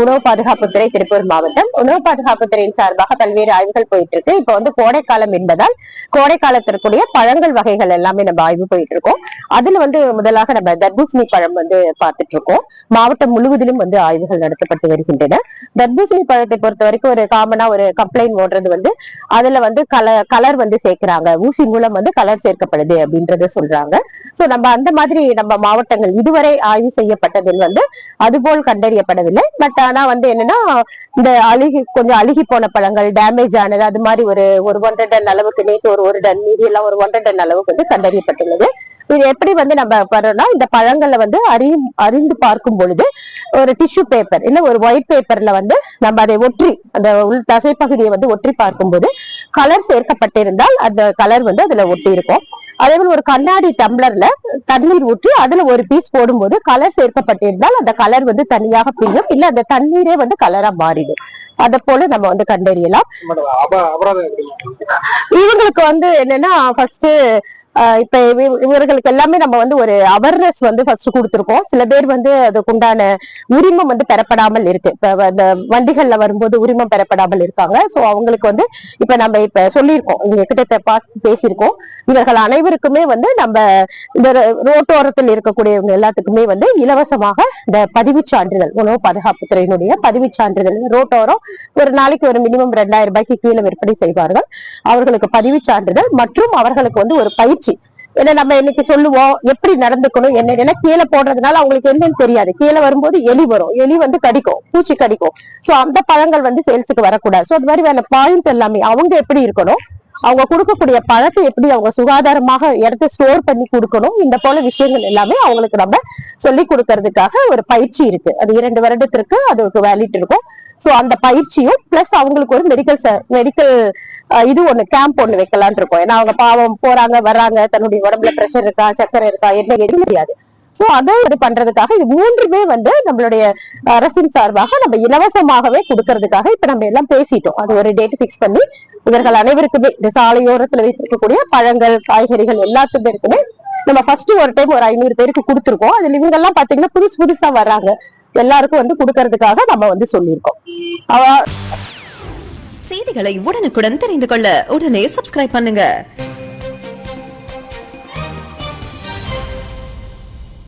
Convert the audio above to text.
உணவு பாதுகாப்புத்துறை திருப்பூர் மாவட்டம். உணவு பாதுகாப்புத்துறையின் சார்பாக பல்வேறு ஆய்வுகள் போயிட்டு இருக்கு. இப்ப கோடைக்காலம் என்பதால் கோடை காலத்திற்குரிய பழங்கள் வகைகள் எல்லாமே நம்ம ஆய்வு போயிட்டு இருக்கோம். அதுல முதலாக நம்ம தர்பூசணி பழம் பார்த்துட்டு இருக்கோம். மாவட்டம் முழுவதிலும் ஆய்வுகள் நடத்தப்பட்டு வருகின்றன. தர்பூசணி பழத்தை பொறுத்த வரைக்கும் ஒரு காமனா ஒரு கம்ப்ளைண்ட் ஓடுறது அதுல கலர் சேர்க்கிறாங்க, ஊசி மூலம் கலர் சேர்க்கப்படுது அப்படின்றத சொல்றாங்க. சோ நம்ம அந்த மாதிரி நம்ம மாவட்டங்கள் இதுவரை ஆய்வு செய்யப்பட்டதில் அதுபோல் கண்டறியப்படவில்லை. பட் ஆனா என்னன்னா இந்த கொஞ்சம் அழுகி போன பழங்கள், டேமேஜ் ஆனது, அது மாதிரி ஒரு 1 டன் அளவுக்கு நேற்று ஒரு டன், மீதி எல்லாம் ஒரு 1 டன் அளவுக்கு கண்டறியப்பட்டுள்ளது. இது எப்படி நம்ம பண்றோம்னா, இந்த பழங்களை அறிந்து பார்க்கும் பொழுது ஒரு டிஷ்யூ பேப்பர் இல்ல ஒரு ஒயிட் பேப்பர்ல நம்ம அதை ஒற்றி அந்த உள் தசைப்பகுதியை ஒற்றி பார்க்கும்போது கலர் சேர்க்கப்பட்டிருந்தால் அந்த கலர் அதுல ஒட்டி இருக்கும். அதே போல ஒரு கண்ணாடி டம்ளர்ல தண்ணீர் ஊற்றி அதுல ஒரு பீஸ் போடும்போது கலர் சேர்க்கப்பட்டிருந்தால் அந்த கலர் தனியாக பிரியும், இல்ல அந்த தண்ணீரே கலரா மாறிடும். அத போல நம்ம கண்டறியலாம். இவங்களுக்கு என்னன்னா ஃபர்ஸ்ட் இப்ப இவர்களுக்கு எல்லாமே நம்ம ஒரு அவேர்னஸ் ஃபர்ஸ்ட் கொடுத்திருக்கோம். சில பேர் அதுக்குண்டான உரிமம் பெறப்படாமல் இருக்கு. இப்ப அந்த வண்டிகள்ல வரும்போது உரிமம் பெறப்படாமல் இருக்காங்க. சோ அவங்களுக்கு இப்ப நம்ம சொல்லியிருக்கோம், உங்க கிட்ட பார்த்து பேசியிருக்கோம். இவர்கள் அனைவருக்குமே நம்ம இந்த ரோட்டோரத்தில் இருக்கக்கூடியவங்க எல்லாத்துக்குமே இலவசமாக இந்த பதிவு சான்றிதழ், உணவு பாதுகாப்புத்துறையினுடைய பதிவு சான்றிதழ், ரோட்டோரம் ஒரு நாளைக்கு ஒரு மினிமம் 2000 ரூபாய்க்கு கீழே விற்பனை செய்வார்கள். அவர்களுக்கு பதிவு சான்றிதழ் மற்றும் அவர்களுக்கு ஒரு பயிற்சி. ஏன்னா நம்ம இன்னைக்கு சொல்லுவோம் எப்படி நடந்துக்கணும் என்ன, கீழே போடுறதுனால அவங்களுக்கு என்னன்னு தெரியாது. கீழே வரும்போது எலி வரும், எலி கடிக்கும், பூச்சி கடிக்கும். சோ அந்த பழங்கள் சேல்ஸுக்கு வரக்கூடாது. சோ அது மாதிரி பாயிண்ட் எல்லாமே அவங்க எப்படி இருக்கணும், அவங்க கொடுக்கக்கூடிய பழத்தை எப்படி அவங்க சுகாதாரமாக இடத்த ஸ்டோர் பண்ணி கொடுக்கணும், இந்த போல விஷயங்கள் எல்லாமே அவங்களுக்கு நம்ம சொல்லி கொடுக்கறதுக்காக ஒரு பயிற்சி இருக்கு. அது 2 வருடத்திற்கு அதுக்கு வேலிட் இருக்கும். சோ அந்த பயிற்சியும் பிளஸ் அவங்களுக்கு ஒரு மெடிக்கல் இது கேம்ப் வைக்கலான் இருக்கோம். ஏன்னா அவங்க பாவம் போறாங்க வர்றாங்க, தன்னுடைய உடம்புல பிரஷர் இருக்கா, சக்கரை இருக்கா, என்ன எதுவும் முடியாது. சோ அதை இது பண்றதுக்காக இது 3மே நம்மளுடைய அரசின் சார்பாக நம்ம இலவசமாகவே கொடுக்கறதுக்காக இப்ப நம்ம எல்லாம் பேசிட்டோம். அது ஒரு டேட் பிக்ஸ் பண்ணி இவர்கள் அனைவருக்குமே இந்த சாலையோரத்துல வைத்திருக்கக்கூடிய பழங்கள், காய்கறிகள் எல்லாத்துக்குமே நம்ம ஃபர்ஸ்ட் ஒரு டைம் ஒரு 500 பேருக்கு கொடுத்துருக்கோம். அதுல இவங்க எல்லாம் பாத்தீங்கன்னா புதுசா வர்றாங்க, எல்லாருக்கும் கொடுக்கறதுக்காக நம்ம சொல்லியிருக்கோம். செய்திகளை உடனுக்குடன் தெரிந்து கொள்ள உடனே சப்ஸ்கிரைப் பண்ணுங்க.